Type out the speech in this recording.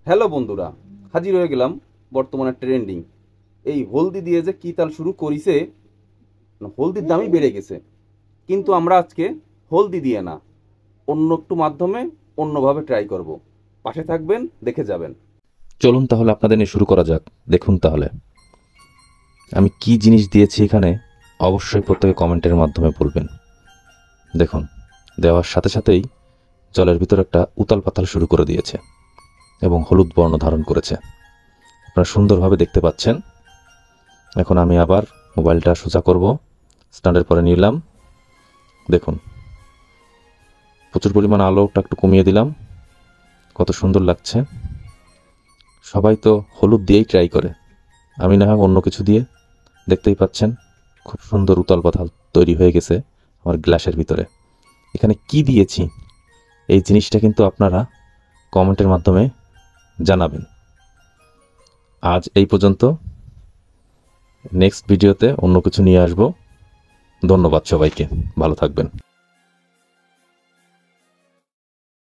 Hello বন্ধুরা, হাজির হয়ে গেলাম বর্তমানে ট্রেন্ডিং এই হলদি দিয়ে যে কি তাল শুরু করিছে। হলদির দামই বেড়ে গেছে, কিন্তু আমরা আজকে হলদি দিয়ে না, অন্য একটু মাধ্যমে অন্যভাবে ট্রাই করব। পাশে থাকবেন, দেখে যাবেন। চলুন তাহলে আপনাদের নিয়ে শুরু করা যাক। দেখুন তাহলে আমি কি জিনিস দিয়েছি এখানে, অবশ্যই প্রত্যেকে কমেন্টের মাধ্যমে বলবেন। দেখুন, দেওয়ার সাথে সাথেই জলের ভিতর একটা উতাল পাতাল শুরু করে দিয়েছে এবং হলুদ বর্ণ ধারণ করেছে। আপনারা সুন্দরভাবে দেখতে পাচ্ছেন। এখন আমি আবার মোবাইলটা সোজা করব, স্ট্যান্ডের পরে নিলাম। দেখুন, প্রচুর পরিমাণ আলোটা একটু কমিয়ে দিলাম, কত সুন্দর লাগছে। সবাই তো হলুদ দিয়েই ট্রাই করে, আমি না হয় অন্য কিছু দিয়ে। দেখতেই পাচ্ছেন খুব সুন্দর উতাল পাতাল তৈরি হয়ে গেছে আমার গ্লাসের ভিতরে। এখানে কি দিয়েছি এই জিনিসটা কিন্তু আপনারা কমেন্টের মাধ্যমে জানাবেন। আজ এই পর্যন্ত, নেক্সট ভিডিওতে অন্য কিছু নিয়ে আসব। ধন্যবাদ সবাইকে, ভালো থাকবেন।